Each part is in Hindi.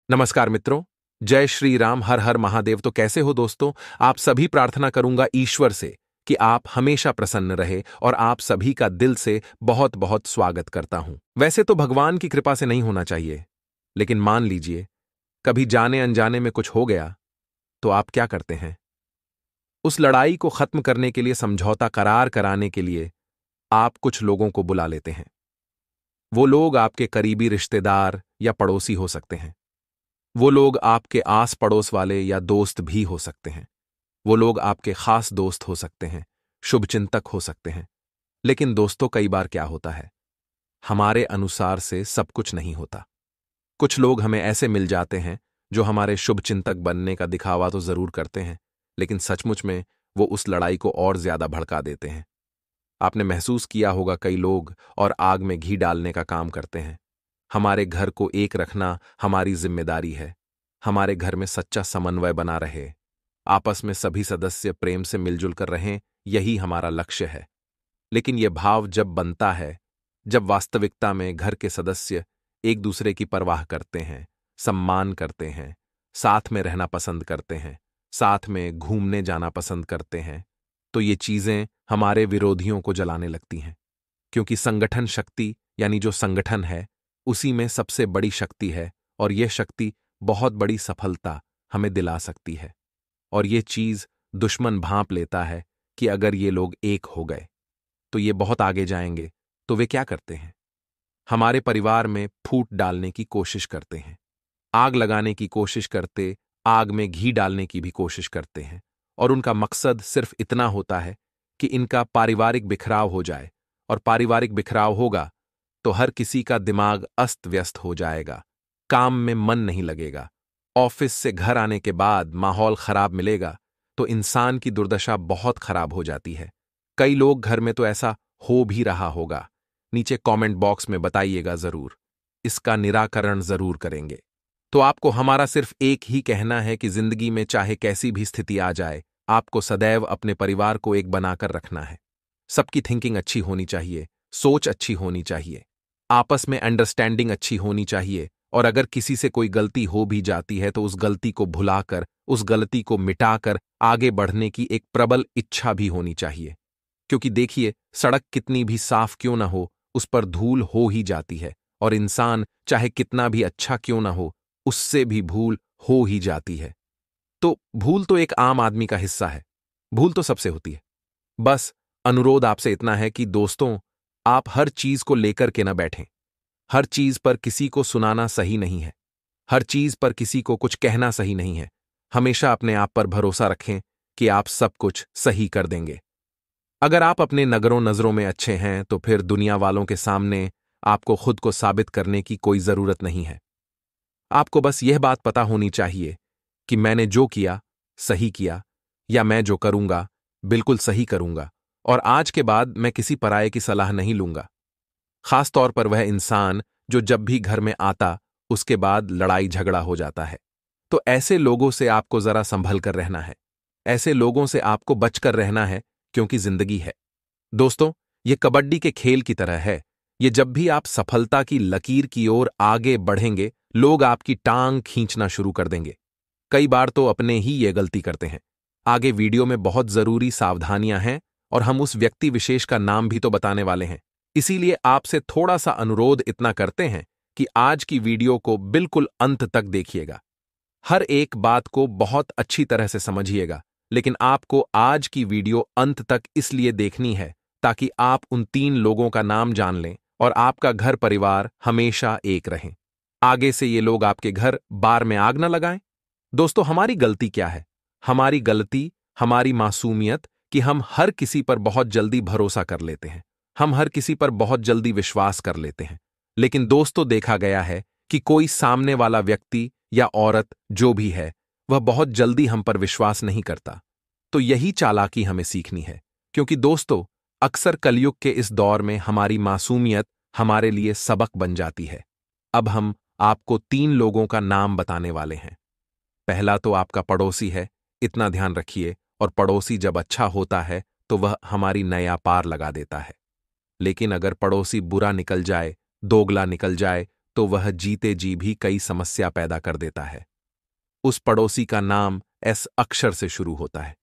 नमस्कार मित्रों। जय श्री राम, हर हर महादेव। तो कैसे हो दोस्तों? आप सभी प्रार्थना करूंगा ईश्वर से कि आप हमेशा प्रसन्न रहे और आप सभी का दिल से बहुत बहुत स्वागत करता हूं। वैसे तो भगवान की कृपा से नहीं होना चाहिए, लेकिन मान लीजिए कभी जाने अनजाने में कुछ हो गया तो आप क्या करते हैं? उस लड़ाई को खत्म करने के लिए, समझौता करार कराने के लिए आप कुछ लोगों को बुला लेते हैं। वो लोग आपके करीबी रिश्तेदार या पड़ोसी हो सकते हैं। वो लोग आपके आस पड़ोस वाले या दोस्त भी हो सकते हैं। वो लोग आपके खास दोस्त हो सकते हैं, शुभचिंतक हो सकते हैं। लेकिन दोस्तों, कई बार क्या होता है, हमारे अनुसार से सब कुछ नहीं होता। कुछ लोग हमें ऐसे मिल जाते हैं जो हमारे शुभचिंतक बनने का दिखावा तो जरूर करते हैं, लेकिन सचमुच में वो उस लड़ाई को और ज्यादा भड़का देते हैं। आपने महसूस किया होगा, कई लोग और आग में घी डालने का काम करते हैं। हमारे घर को एक रखना हमारी जिम्मेदारी है। हमारे घर में सच्चा समन्वय बना रहे, आपस में सभी सदस्य प्रेम से मिलजुल कर रहें, यही हमारा लक्ष्य है। लेकिन यह भाव जब बनता है, जब वास्तविकता में घर के सदस्य एक दूसरे की परवाह करते हैं, सम्मान करते हैं, साथ में रहना पसंद करते हैं, साथ में घूमने जाना पसंद करते हैं, तो ये चीजें हमारे विरोधियों को जलाने लगती हैं। क्योंकि संगठन शक्ति, यानी जो संगठन है, उसी में सबसे बड़ी शक्ति है, और यह शक्ति बहुत बड़ी सफलता हमें दिला सकती है। और यह चीज दुश्मन भांप लेता है कि अगर ये लोग एक हो गए तो ये बहुत आगे जाएंगे। तो वे क्या करते हैं? हमारे परिवार में फूट डालने की कोशिश करते हैं, आग लगाने की कोशिश करते, आग में घी डालने की भी कोशिश करते हैं। और उनका मकसद सिर्फ इतना होता है कि इनका पारिवारिक बिखराव हो जाए, और पारिवारिक बिखराव होगा तो हर किसी का दिमाग अस्त व्यस्त हो जाएगा, काम में मन नहीं लगेगा, ऑफिस से घर आने के बाद माहौल खराब मिलेगा, तो इंसान की दुर्दशा बहुत खराब हो जाती है। कई लोग घर में तो ऐसा हो भी रहा होगा। नीचे कमेंट बॉक्स में बताइएगा जरूर, इसका निराकरण जरूर करेंगे। तो आपको हमारा सिर्फ एक ही कहना है कि जिंदगी में चाहे कैसी भी स्थिति आ जाए, आपको सदैव अपने परिवार को एक बनाकर रखना है। सबकी थिंकिंग अच्छी होनी चाहिए, सोच अच्छी होनी चाहिए, आपस में अंडरस्टैंडिंग अच्छी होनी चाहिए। और अगर किसी से कोई गलती हो भी जाती है तो उस गलती को भुलाकर, उस गलती को मिटाकर आगे बढ़ने की एक प्रबल इच्छा भी होनी चाहिए। क्योंकि देखिए, सड़क कितनी भी साफ क्यों ना हो, उस पर धूल हो ही जाती है, और इंसान चाहे कितना भी अच्छा क्यों ना हो, उससे भी भूल हो ही जाती है। तो भूल तो एक आम आदमी का हिस्सा है, भूल तो सबसे होती है। बस अनुरोध आपसे इतना है कि दोस्तों, आप हर चीज को लेकर के न बैठें। हर चीज पर किसी को सुनाना सही नहीं है, हर चीज पर किसी को कुछ कहना सही नहीं है। हमेशा अपने आप पर भरोसा रखें कि आप सब कुछ सही कर देंगे। अगर आप अपने नगरों नजरों में अच्छे हैं तो फिर दुनिया वालों के सामने आपको खुद को साबित करने की कोई जरूरत नहीं है। आपको बस यह बात पता होनी चाहिए कि मैंने जो किया सही किया, या मैं जो करूंगा बिल्कुल सही करूंगा, और आज के बाद मैं किसी पराये की सलाह नहीं लूंगा। खास तौर पर वह इंसान जो जब भी घर में आता उसके बाद लड़ाई झगड़ा हो जाता है। तो ऐसे लोगों से आपको जरा संभल कर रहना है, ऐसे लोगों से आपको बचकर रहना है, क्योंकि जिंदगी है दोस्तों, ये कबड्डी के खेल की तरह है। ये जब भी आप सफलता की लकीर की ओर आगे बढ़ेंगे, लोग आपकी टांग खींचना शुरू कर देंगे। कई बार तो अपने ही ये गलती करते हैं। आगे वीडियो में बहुत जरूरी सावधानियां हैं, और हम उस व्यक्ति विशेष का नाम भी तो बताने वाले हैं। इसीलिए आपसे थोड़ा सा अनुरोध इतना करते हैं कि आज की वीडियो को बिल्कुल अंत तक देखिएगा। हर एक बात को बहुत अच्छी तरह से समझिएगा, लेकिन आपको आज की वीडियो अंत तक इसलिए देखनी है ताकि आप उन 3 लोगों का नाम जान लें और आपका घर परिवार हमेशा एक रहें। आगे से ये लोग आपके घर बार में आग न लगाएं। दोस्तों, हमारी गलती क्या है? हमारी गलती, हमारी मासूमियत कि हम हर किसी पर बहुत जल्दी भरोसा कर लेते हैं, हम हर किसी पर बहुत जल्दी विश्वास कर लेते हैं। लेकिन दोस्तों, देखा गया है कि कोई सामने वाला व्यक्ति या औरत जो भी है, वह बहुत जल्दी हम पर विश्वास नहीं करता। तो यही चालाकी हमें सीखनी है, क्योंकि दोस्तों, अक्सर कलयुग के इस दौर में हमारी मासूमियत हमारे लिए सबक बन जाती है। अब हम आपको 3 लोगों का नाम बताने वाले हैं। पहला तो आपका पड़ोसी है, इतना ध्यान रखिए। और पड़ोसी जब अच्छा होता है तो वह हमारी नया पार लगा देता है। लेकिन अगर पड़ोसी बुरा निकल जाए, दोगला निकल जाए, तो वह जीते जी भी कई समस्या पैदा कर देता है। उस पड़ोसी का नाम एस अक्षर से शुरू होता है।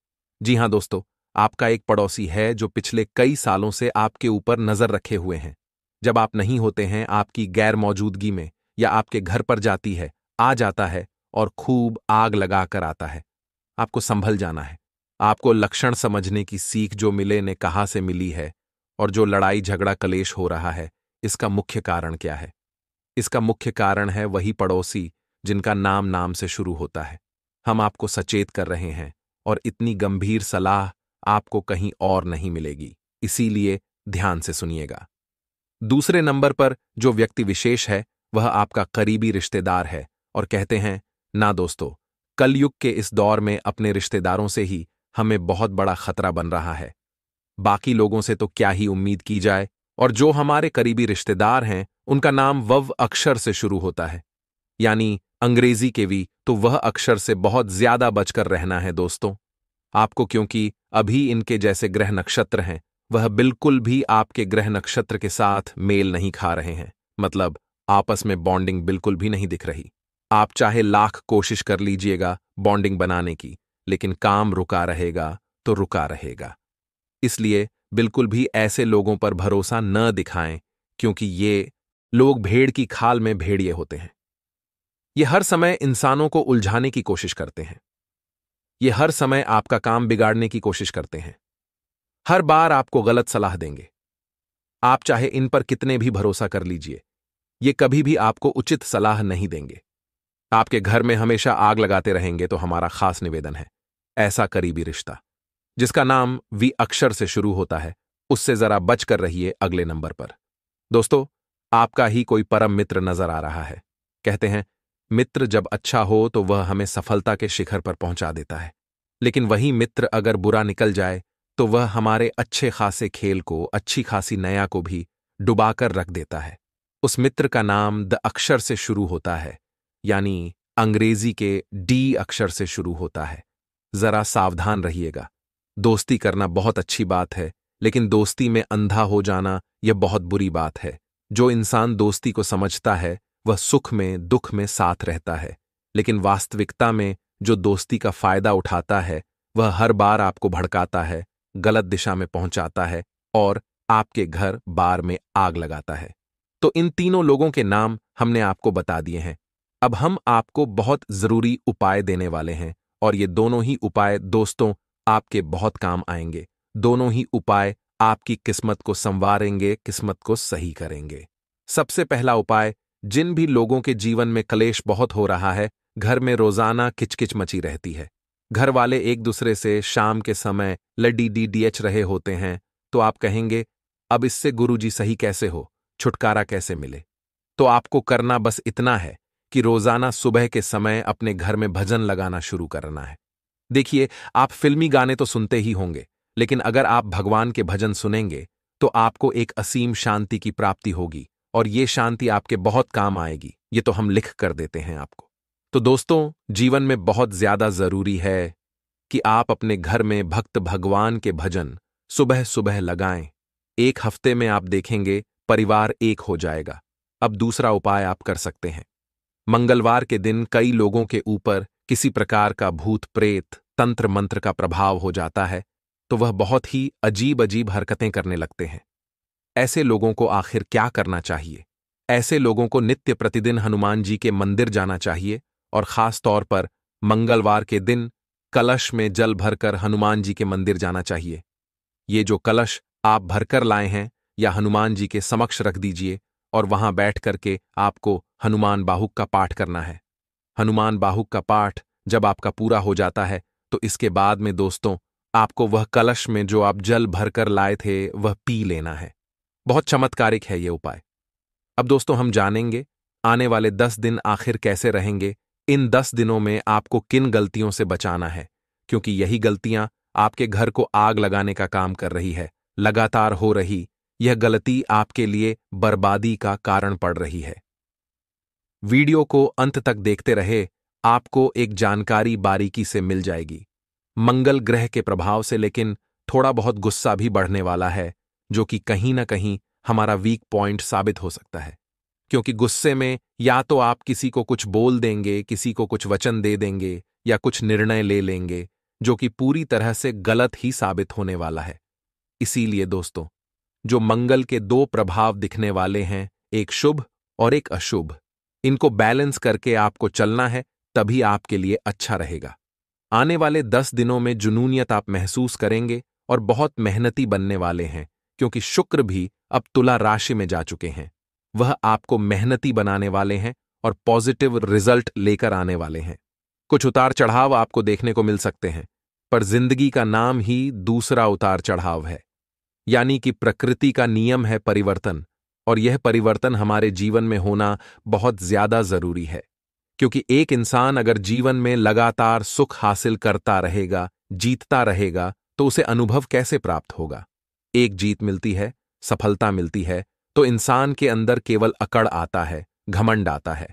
जी हां दोस्तों, आपका एक पड़ोसी है जो पिछले कई सालों से आपके ऊपर नजर रखे हुए हैं। जब आप नहीं होते हैं, आपकी गैर मौजूदगी में या आपके घर पर आ जाता है और खूब आग लगाकर आता है। आपको संभल जाना है। आपको लक्षण समझने की सीख जो मिले ने कहाँ से मिली है और जो लड़ाई झगड़ा कलेश हो रहा है, इसका मुख्य कारण क्या है? इसका मुख्य कारण है वही पड़ोसी जिनका नाम नाम से शुरू होता है। हम आपको सचेत कर रहे हैं और इतनी गंभीर सलाह आपको कहीं और नहीं मिलेगी, इसीलिए ध्यान से सुनिएगा। दूसरे नंबर पर जो व्यक्ति विशेष है वह आपका करीबी रिश्तेदार है और कहते हैं ना दोस्तों, कलयुग के इस दौर में अपने रिश्तेदारों से ही हमें बहुत बड़ा खतरा बन रहा है। बाकी लोगों से तो क्या ही उम्मीद की जाए, और जो हमारे करीबी रिश्तेदार हैं उनका नाम वव अक्षर से शुरू होता है, यानी अंग्रेजी के वी, तो वह अक्षर से बहुत ज्यादा बचकर रहना है दोस्तों आपको, क्योंकि अभी इनके जैसे ग्रह नक्षत्र हैं वह बिल्कुल भी आपके ग्रह नक्षत्र के साथ मेल नहीं खा रहे हैं। मतलब आपस में बॉन्डिंग बिल्कुल भी नहीं दिख रही। आप चाहे लाख कोशिश कर लीजिएगा बॉन्डिंग बनाने की, लेकिन काम रुका रहेगा तो रुका रहेगा। इसलिए बिल्कुल भी ऐसे लोगों पर भरोसा न दिखाएं, क्योंकि ये लोग भेड़ की खाल में भेड़िए होते हैं। ये हर समय इंसानों को उलझाने की कोशिश करते हैं। ये हर समय आपका काम बिगाड़ने की कोशिश करते हैं। हर बार आपको गलत सलाह देंगे। आप चाहे इन पर कितने भी भरोसा कर लीजिए, ये कभी भी आपको उचित सलाह नहीं देंगे। आपके घर में हमेशा आग लगाते रहेंगे। तो हमारा खास निवेदन है, ऐसा करीबी रिश्ता जिसका नाम वी अक्षर से शुरू होता है, उससे जरा बच कर रहिए अगले नंबर पर। दोस्तों, आपका ही कोई परम मित्र नजर आ रहा है। कहते हैं मित्र जब अच्छा हो तो वह हमें सफलता के शिखर पर पहुंचा देता है, लेकिन वही मित्र अगर बुरा निकल जाए तो वह हमारे अच्छे खासे खेल को, अच्छी खासी नया को भी डुबाकर रख देता है। उस मित्र का नाम द अक्षर से शुरू होता है, यानी अंग्रेजी के डी अक्षर से शुरू होता है। जरा सावधान रहिएगा। दोस्ती करना बहुत अच्छी बात है, लेकिन दोस्ती में अंधा हो जाना यह बहुत बुरी बात है। जो इंसान दोस्ती को समझता है वह सुख में दुख में साथ रहता है, लेकिन वास्तविकता में जो दोस्ती का फायदा उठाता है वह हर बार आपको भड़काता है, गलत दिशा में पहुंचाता है और आपके घर बार में आग लगाता है। तो इन तीनों लोगों के नाम हमने आपको बता दिए हैं। अब हम आपको बहुत जरूरी उपाय देने वाले हैं, और ये दोनों ही उपाय दोस्तों आपके बहुत काम आएंगे। दोनों ही उपाय आपकी किस्मत को संवारेंगे, किस्मत को सही करेंगे। सबसे पहला उपाय, जिन भी लोगों के जीवन में कलेश बहुत हो रहा है, घर में रोजाना किचकिच मची रहती है, घर वाले एक दूसरे से शाम के समय लड्डी डीडीएच रहे होते हैं, तो आप कहेंगे अब इससे गुरुजी सही कैसे हो, छुटकारा कैसे मिले? तो आपको करना बस इतना है कि रोजाना सुबह के समय अपने घर में भजन लगाना शुरू करना है। देखिए, आप फिल्मी गाने तो सुनते ही होंगे, लेकिन अगर आप भगवान के भजन सुनेंगे तो आपको एक असीम शांति की प्राप्ति होगी, और ये शांति आपके बहुत काम आएगी। ये तो हम लिख कर देते हैं आपको। तो दोस्तों, जीवन में बहुत ज्यादा जरूरी है कि आप अपने घर में भक्त भगवान के भजन सुबह सुबह लगाएं। एक हफ्ते में आप देखेंगे परिवार एक हो जाएगा। अब दूसरा उपाय आप कर सकते हैं। मंगलवार के दिन कई लोगों के ऊपर किसी प्रकार का भूत प्रेत तंत्र मंत्र का प्रभाव हो जाता है, तो वह बहुत ही अजीब अजीब हरकतें करने लगते हैं। ऐसे लोगों को आखिर क्या करना चाहिए? ऐसे लोगों को नित्य प्रतिदिन हनुमान जी के मंदिर जाना चाहिए, और खास तौर पर मंगलवार के दिन कलश में जल भरकर हनुमान जी के मंदिर जाना चाहिए। ये जो कलश आप भरकर लाए हैं या हनुमान जी के समक्ष रख दीजिए, और वहां बैठ करके आपको हनुमान बाहुक का पाठ करना है। हनुमान बाहुक का पाठ जब आपका पूरा हो जाता है, तो इसके बाद में दोस्तों आपको वह कलश में जो आप जल भरकर लाए थे वह पी लेना है। बहुत चमत्कारिक है ये उपाय। अब दोस्तों हम जानेंगे आने वाले 10 दिन आखिर कैसे रहेंगे। इन 10 दिनों में आपको किन गलतियों से बचाना है, क्योंकि यही गलतियां आपके घर को आग लगाने का काम कर रही है। लगातार हो रही यह गलती आपके लिए बर्बादी का कारण पड़ रही है। वीडियो को अंत तक देखते रहे, आपको एक जानकारी बारीकी से मिल जाएगी। मंगल ग्रह के प्रभाव से लेकिन थोड़ा बहुत गुस्सा भी बढ़ने वाला है, जो कि कहीं ना कहीं हमारा वीक पॉइंट साबित हो सकता है, क्योंकि गुस्से में या तो आप किसी को कुछ बोल देंगे, किसी को कुछ वचन दे देंगे या कुछ निर्णय ले लेंगे जो कि पूरी तरह से गलत ही साबित होने वाला है। इसीलिए दोस्तों, जो मंगल के दो प्रभाव दिखने वाले हैं, एक शुभ और एक अशुभ, इनको बैलेंस करके आपको चलना है, तभी आपके लिए अच्छा रहेगा। आने वाले 10 दिनों में जुनूनियत आप महसूस करेंगे और बहुत मेहनती बनने वाले हैं, क्योंकि शुक्र भी अब तुला राशि में जा चुके हैं। वह आपको मेहनती बनाने वाले हैं और पॉजिटिव रिजल्ट लेकर आने वाले हैं। कुछ उतार चढ़ाव आपको देखने को मिल सकते हैं, पर जिंदगी का नाम ही दूसरा उतार चढ़ाव है। यानी कि प्रकृति का नियम है परिवर्तन, और यह परिवर्तन हमारे जीवन में होना बहुत ज्यादा जरूरी है। क्योंकि एक इंसान अगर जीवन में लगातार सुख हासिल करता रहेगा, जीतता रहेगा, तो उसे अनुभव कैसे प्राप्त होगा? एक जीत मिलती है, सफलता मिलती है, तो इंसान के अंदर केवल अकड़ आता है, घमंड आता है।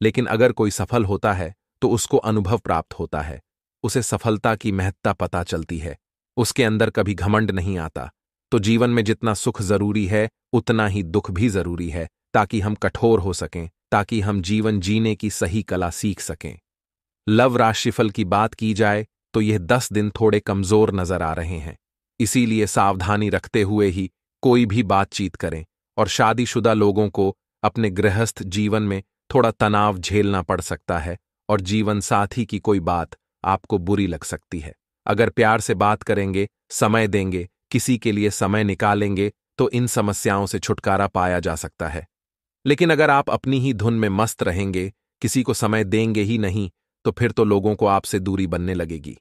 लेकिन अगर कोई सफल होता है तो उसको अनुभव प्राप्त होता है, उसे सफलता की महत्ता पता चलती है, उसके अंदर कभी घमंड नहीं आता। तो जीवन में जितना सुख जरूरी है उतना ही दुख भी जरूरी है, ताकि हम कठोर हो सकें, ताकि हम जीवन जीने की सही कला सीख सकें। लव राशिफल की बात की जाए तो यह 10 दिन थोड़े कमजोर नजर आ रहे हैं। इसीलिए सावधानी रखते हुए ही कोई भी बातचीत करें, और शादीशुदा लोगों को अपने गृहस्थ जीवन में थोड़ा तनाव झेलना पड़ सकता है, और जीवन साथी की कोई बात आपको बुरी लग सकती है। अगर प्यार से बात करेंगे, समय देंगे, किसी के लिए समय निकालेंगे, तो इन समस्याओं से छुटकारा पाया जा सकता है। लेकिन अगर आप अपनी ही धुन में मस्त रहेंगे, किसी को समय देंगे ही नहीं, तो फिर तो लोगों को आपसे दूरी बनने लगेगी।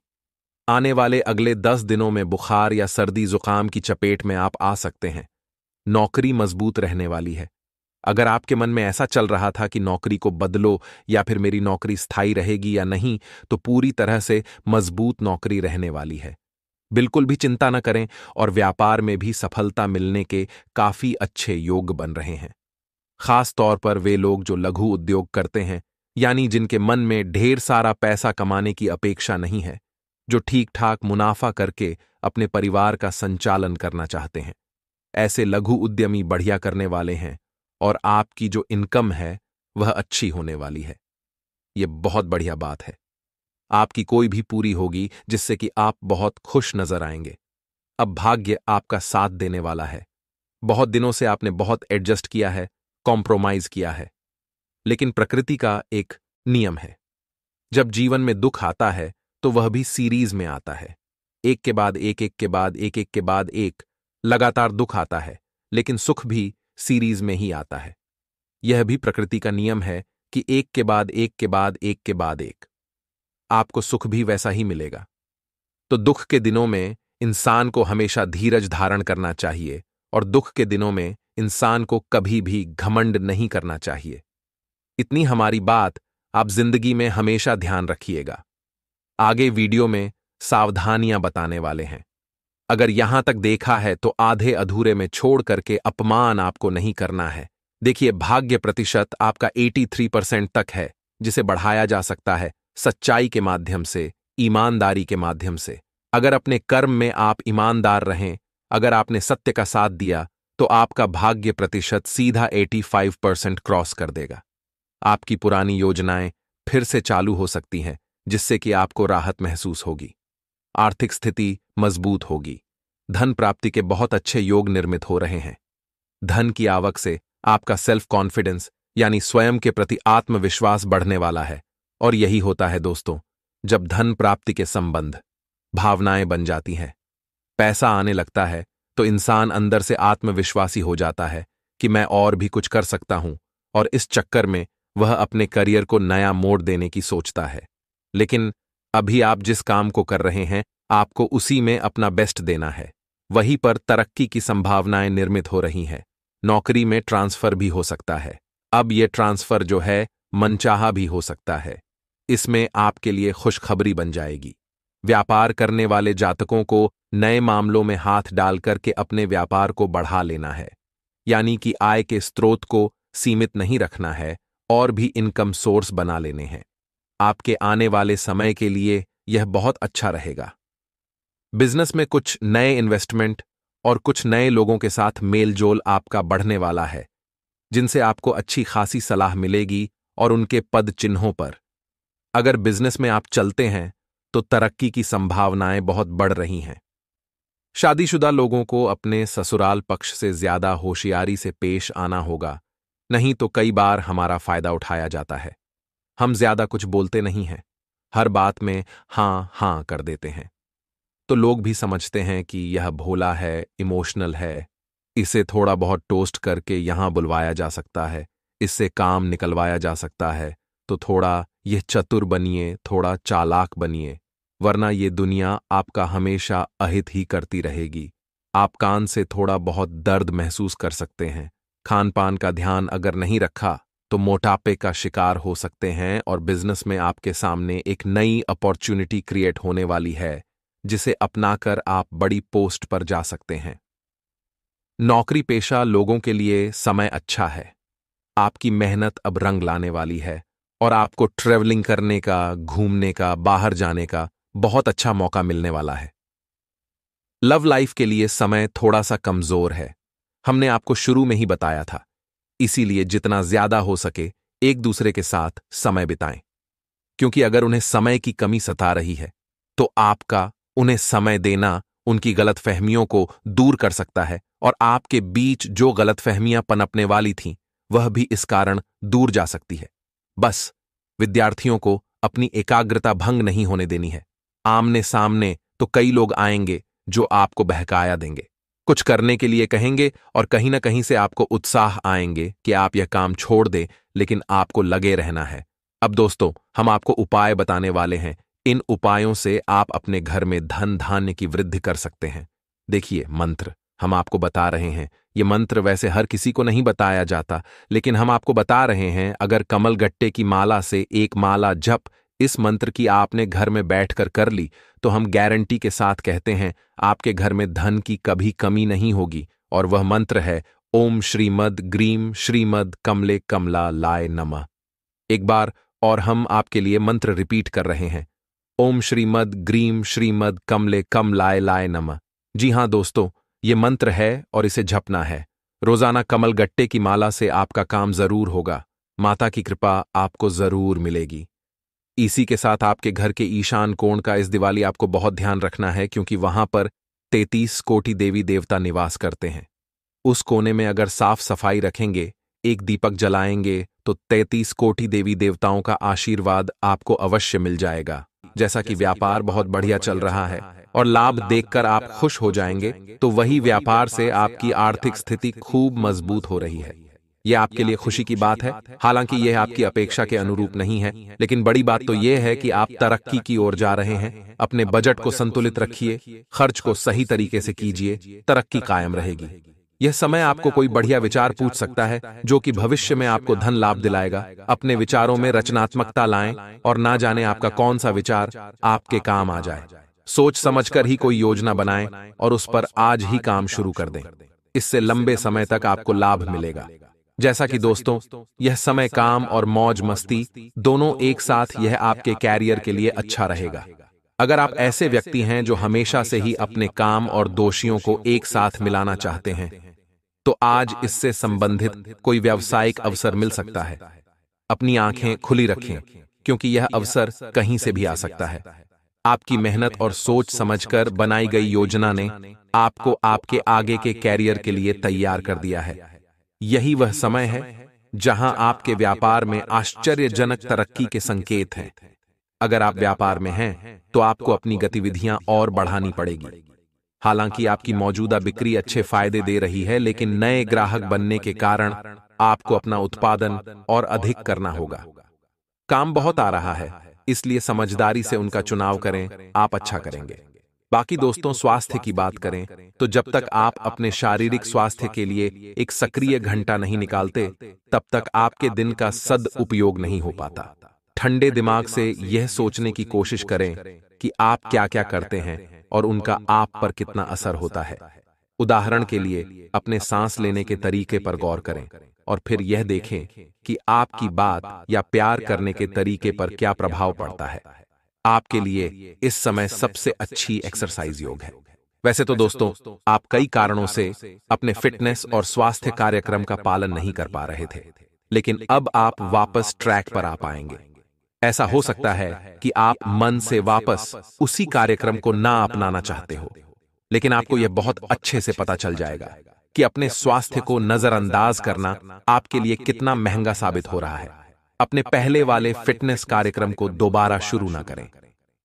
आने वाले अगले 10 दिनों में बुखार या सर्दी जुकाम की चपेट में आप आ सकते हैं। नौकरी मजबूत रहने वाली है। अगर आपके मन में ऐसा चल रहा था कि नौकरी को बदलो या फिर मेरी नौकरी स्थायी रहेगी या नहीं, तो पूरी तरह से मजबूत नौकरी रहने वाली है। बिल्कुल भी चिंता न करें, और व्यापार में भी सफलता मिलने के काफी अच्छे योग बन रहे हैं। खास तौर पर वे लोग जो लघु उद्योग करते हैं, यानी जिनके मन में ढेर सारा पैसा कमाने की अपेक्षा नहीं है, जो ठीक ठाक मुनाफा करके अपने परिवार का संचालन करना चाहते हैं। ऐसे लघु उद्यमी बढ़िया करने वाले हैं, और आपकी जो इनकम है वह अच्छी होने वाली है। यह बहुत बढ़िया बात है। आपकी कोई भी पूरी होगी, जिससे कि आप बहुत खुश नजर आएंगे। अब भाग्य आपका साथ देने वाला है। बहुत दिनों से आपने बहुत एडजस्ट किया है, कॉम्प्रोमाइज किया है, लेकिन प्रकृति का एक नियम है, जब जीवन में दुख आता है तो वह भी सीरीज में आता है। एक के बाद एक, एक के बाद एक, एक के बाद एक लगातार दुख आता है, लेकिन सुख भी सीरीज में ही आता है। यह भी प्रकृति का नियम है कि एक के बाद एक के बाद एक के बाद एक आपको सुख भी वैसा ही मिलेगा। तो दुख के दिनों में इंसान को हमेशा धीरज धारण करना चाहिए, और दुख के दिनों में इंसान को कभी भी घमंड नहीं करना चाहिए। इतनी हमारी बात आप जिंदगी में हमेशा ध्यान रखिएगा। आगे वीडियो में सावधानियां बताने वाले हैं। अगर यहां तक देखा है तो आधे अधूरे में छोड़ करके अपमान आपको नहीं करना है। देखिए, भाग्य प्रतिशत आपका 83% तक है, जिसे बढ़ाया जा सकता है सच्चाई के माध्यम से, ईमानदारी के माध्यम से। अगर अपने कर्म में आप ईमानदार रहें, अगर आपने सत्य का साथ दिया, तो आपका भाग्य प्रतिशत सीधा 85% क्रॉस कर देगा। आपकी पुरानी योजनाएं फिर से चालू हो सकती हैं, जिससे कि आपको राहत महसूस होगी। आर्थिक स्थिति मजबूत होगी। धन प्राप्ति के बहुत अच्छे योग निर्मित हो रहे हैं। धन की आवक से आपका सेल्फ कॉन्फिडेंस यानी स्वयं के प्रति आत्मविश्वास बढ़ने वाला है। और यही होता है दोस्तों, जब धन प्राप्ति के संबंध भावनाएं बन जाती हैं, पैसा आने लगता है, तो इंसान अंदर से आत्मविश्वासी हो जाता है कि मैं और भी कुछ कर सकता हूं, और इस चक्कर में वह अपने करियर को नया मोड़ देने की सोचता है। लेकिन अभी आप जिस काम को कर रहे हैं, आपको उसी में अपना बेस्ट देना है। वहीं पर तरक्की की संभावनाएं निर्मित हो रही हैं। नौकरी में ट्रांसफर भी हो सकता है। अब यह ट्रांसफर जो है मनचाहा भी हो सकता है। इसमें आपके लिए खुशखबरी बन जाएगी। व्यापार करने वाले जातकों को नए मामलों में हाथ डाल करके अपने व्यापार को बढ़ा लेना है, यानी कि आय के स्रोत को सीमित नहीं रखना है, और भी इनकम सोर्स बना लेने हैं। आपके आने वाले समय के लिए यह बहुत अच्छा रहेगा। बिजनेस में कुछ नए इन्वेस्टमेंट और कुछ नए लोगों के साथ मेलजोल आपका बढ़ने वाला है, जिनसे आपको अच्छी खासी सलाह मिलेगी और उनके पद चिन्हों पर। अगर बिजनेस में आप चलते हैं तो तरक्की की संभावनाएं बहुत बढ़ रही हैं। शादीशुदा लोगों को अपने ससुराल पक्ष से ज्यादा होशियारी से पेश आना होगा, नहीं तो कई बार हमारा फायदा उठाया जाता है। हम ज्यादा कुछ बोलते नहीं हैं, हर बात में हां हां कर देते हैं, तो लोग भी समझते हैं कि यह भोला है, इमोशनल है, इसे थोड़ा बहुत टोस्ट करके यहां बुलवाया जा सकता है, इससे काम निकलवाया जा सकता है, तो थोड़ा यह चतुर बनिए, थोड़ा चालाक बनिए, वरना ये दुनिया आपका हमेशा अहित ही करती रहेगी। आप कान से थोड़ा बहुत दर्द महसूस कर सकते हैं। खान पान का ध्यान अगर नहीं रखा तो मोटापे का शिकार हो सकते हैं और बिजनेस में आपके सामने एक नई अपॉर्चुनिटी क्रिएट होने वाली है, जिसे अपनाकर आप बड़ी पोस्ट पर जा सकते हैं। नौकरी पेशा लोगों के लिए समय अच्छा है। आपकी मेहनत अब रंग लाने वाली है और आपको ट्रैवलिंग करने का, घूमने का, बाहर जाने का बहुत अच्छा मौका मिलने वाला है। लव लाइफ के लिए समय थोड़ा सा कमजोर है, हमने आपको शुरू में ही बताया था, इसीलिए जितना ज्यादा हो सके एक दूसरे के साथ समय बिताएं, क्योंकि अगर उन्हें समय की कमी सता रही है तो आपका उन्हें समय देना उनकी गलतफहमियों को दूर कर सकता है और आपके बीच जो गलतफहमियां पनपने वाली थीं वह भी इस कारण दूर जा सकती है। बस विद्यार्थियों को अपनी एकाग्रता भंग नहीं होने देनी है। आमने सामने तो कई लोग आएंगे जो आपको बहकाया देंगे, कुछ करने के लिए कहेंगे और कहीं ना कहीं से आपको उत्साह आएंगे कि आप यह काम छोड़ दें, लेकिन आपको लगे रहना है। अब दोस्तों, हम आपको उपाय बताने वाले हैं। इन उपायों से आप अपने घर में धन धान्य की वृद्धि कर सकते हैं। देखिए, मंत्र हम आपको बता रहे हैं। ये मंत्र वैसे हर किसी को नहीं बताया जाता, लेकिन हम आपको बता रहे हैं, अगर कमल गट्टे की माला से एक माला जप इस मंत्र की आपने घर में बैठकर कर ली तो हम गारंटी के साथ कहते हैं आपके घर में धन की कभी कमी नहीं होगी। और वह मंत्र है ओम श्रीमद ग्रीम श्रीमद कमले कमला लाय नमः। एक बार और हम आपके लिए मंत्र रिपीट कर रहे हैं, ओम श्रीमद ग्रीम श्रीमद कमले कमलाय लाय नमः। जी हां दोस्तों, ये मंत्र है और इसे जपना है। रोजाना कमल गट्टे की माला से आपका काम जरूर होगा, माता की कृपा आपको जरूर मिलेगी। इसी के साथ आपके घर के ईशान कोण का इस दिवाली आपको बहुत ध्यान रखना है, क्योंकि वहां पर 33 कोटि देवी देवता निवास करते हैं। उस कोने में अगर साफ सफाई रखेंगे, एक दीपक जलाएंगे, तो 33 कोटि देवी देवताओं का आशीर्वाद आपको अवश्य मिल जाएगा। जैसा कि व्यापार बहुत बढ़िया चल रहा है और लाभ देखकर आप खुश हो जाएंगे, तो वही व्यापार से आपकी आर्थिक स्थिति खूब मजबूत हो रही है। यह आपके लिए खुशी की बात है। हालांकि यह आपकी अपेक्षा के अनुरूप नहीं है, लेकिन बड़ी बात तो यह है कि आप तरक्की की ओर जा रहे हैं। अपने बजट को संतुलित रखिए, खर्च को सही तरीके से कीजिए, तरक्की कायम रहेगी। यह समय आपको कोई बढ़िया विचार पूछ सकता है जो कि भविष्य में आपको धन लाभ दिलाएगा। अपने विचारों में रचनात्मकता लाएं और ना जाने आपका कौन सा विचार आपके काम आ जाए। सोच समझकर ही कोई योजना बनाएं और उस पर आज ही काम शुरू कर दें। इससे लंबे समय तक आपको लाभ मिलेगा। जैसा कि दोस्तों, यह समय काम और मौज मस्ती दोनों एक साथ, यह आपके कैरियर के लिए अच्छा रहेगा। अगर आप ऐसे व्यक्ति हैं जो हमेशा से ही अपने काम और दोषियों को एक साथ मिलाना चाहते हैं, तो आज इससे संबंधित कोई व्यावसायिक अवसर मिल सकता है। अपनी आंखें खुली रखें, क्योंकि यह अवसर कहीं से भी आ सकता है। आपकी मेहनत और सोच समझकर बनाई गई योजना ने आपको आपके आगे के कैरियर के लिए तैयार कर दिया है। यही वह समय है जहां आपके व्यापार में आश्चर्यजनक तरक्की के संकेत हैं। अगर आप व्यापार में हैं, तो आपको अपनी गतिविधियां और बढ़ानी पड़ेगी। हालांकि आपकी मौजूदा बिक्री अच्छे फायदे दे रही है, लेकिन नए ग्राहक बनने के कारण आपको अपना उत्पादन और अधिक करना होगा। काम बहुत आ रहा है, इसलिए समझदारी से उनका चुनाव करें, आप अच्छा करेंगे। बाकी दोस्तों, स्वास्थ्य की बात करें तो जब तक आप अपने शारीरिक स्वास्थ्य के लिए एक सक्रिय घंटा नहीं निकालते, तब तक आपके दिन का सदुपयोग नहीं हो पाता। ठंडे दिमाग से यह सोचने की कोशिश करें कि आप क्या क्या करते हैं और उनका आप पर कितना असर होता है। उदाहरण के लिए, अपने सांस लेने के तरीके पर गौर करें और फिर यह देखें कि आपकी बात या प्यार करने के तरीके पर क्या प्रभाव पड़ता है। आपके लिए इस समय सबसे अच्छी एक्सरसाइज योग है। वैसे तो दोस्तों, आप कई कारणों से अपने फिटनेस और स्वास्थ्य कार्यक्रम का पालन नहीं कर पा रहे थे, लेकिन अब आप वापस ट्रैक पर आ पाएंगे। ऐसा हो सकता है कि आप मन से वापस उसी कार्यक्रम को ना अपनाना चाहते हो, लेकिन आपको यह बहुत अच्छे से पता चल जाएगा कि अपने स्वास्थ्य को नजरअंदाज करना आपके लिए कितना महंगा साबित हो रहा है। अपने पहले वाले फिटनेस कार्यक्रम को दोबारा शुरू ना करें।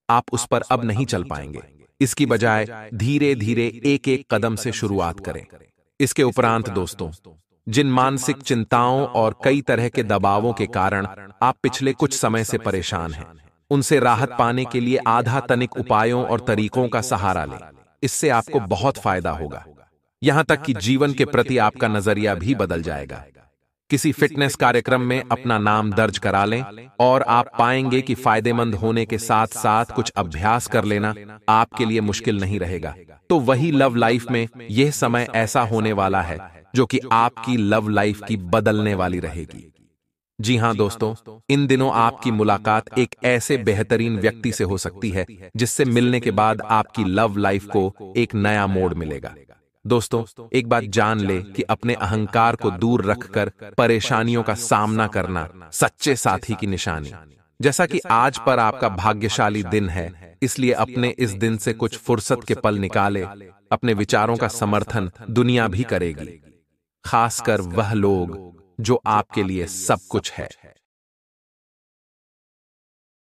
आप उस पर अब नहीं चल पाएंगे। इसकी बजाय धीरे धीरे एक एक कदम से शुरुआत करें। इसके उपरांत दोस्तों, जिन मानसिक चिंताओं और कई तरह के दबावों के कारण आप पिछले कुछ समय से परेशान हैं, उनसे राहत पाने के लिए आधा तनिक उपायों और तरीकों का सहारा लें। इससे आपको बहुत फायदा होगा। यहां तक कि जीवन के प्रति आपका नजरिया भी बदल जाएगा। किसी फिटनेस कार्यक्रम में अपना नाम दर्ज करा लें और आप पाएंगे कि फायदेमंद होने के साथ साथ कुछ अभ्यास कर लेना आपके लिए मुश्किल नहीं रहेगा। तो वही लव लाइफ में यह समय ऐसा होने वाला है जो कि आपकी लव लाइफ की बदलने वाली रहेगी। जी हां दोस्तों, इन दिनों आपकी मुलाकात एक ऐसे बेहतरीन व्यक्ति से हो सकती है जिससे मिलने के बाद आपकी लव लाइफ को एक नया मोड़ मिलेगा। दोस्तों, एक बात जान ले कि अपने अहंकार को दूर रखकर परेशानियों का सामना करना सच्चे साथी की निशानी। जैसा कि आज पर आपका भाग्यशाली दिन है, इसलिए अपने इस दिन से कुछ फुर्सत के पल निकाले। अपने विचारों का समर्थन दुनिया भी करेगी, खासकर वह लोग जो आपके लिए सब कुछ है।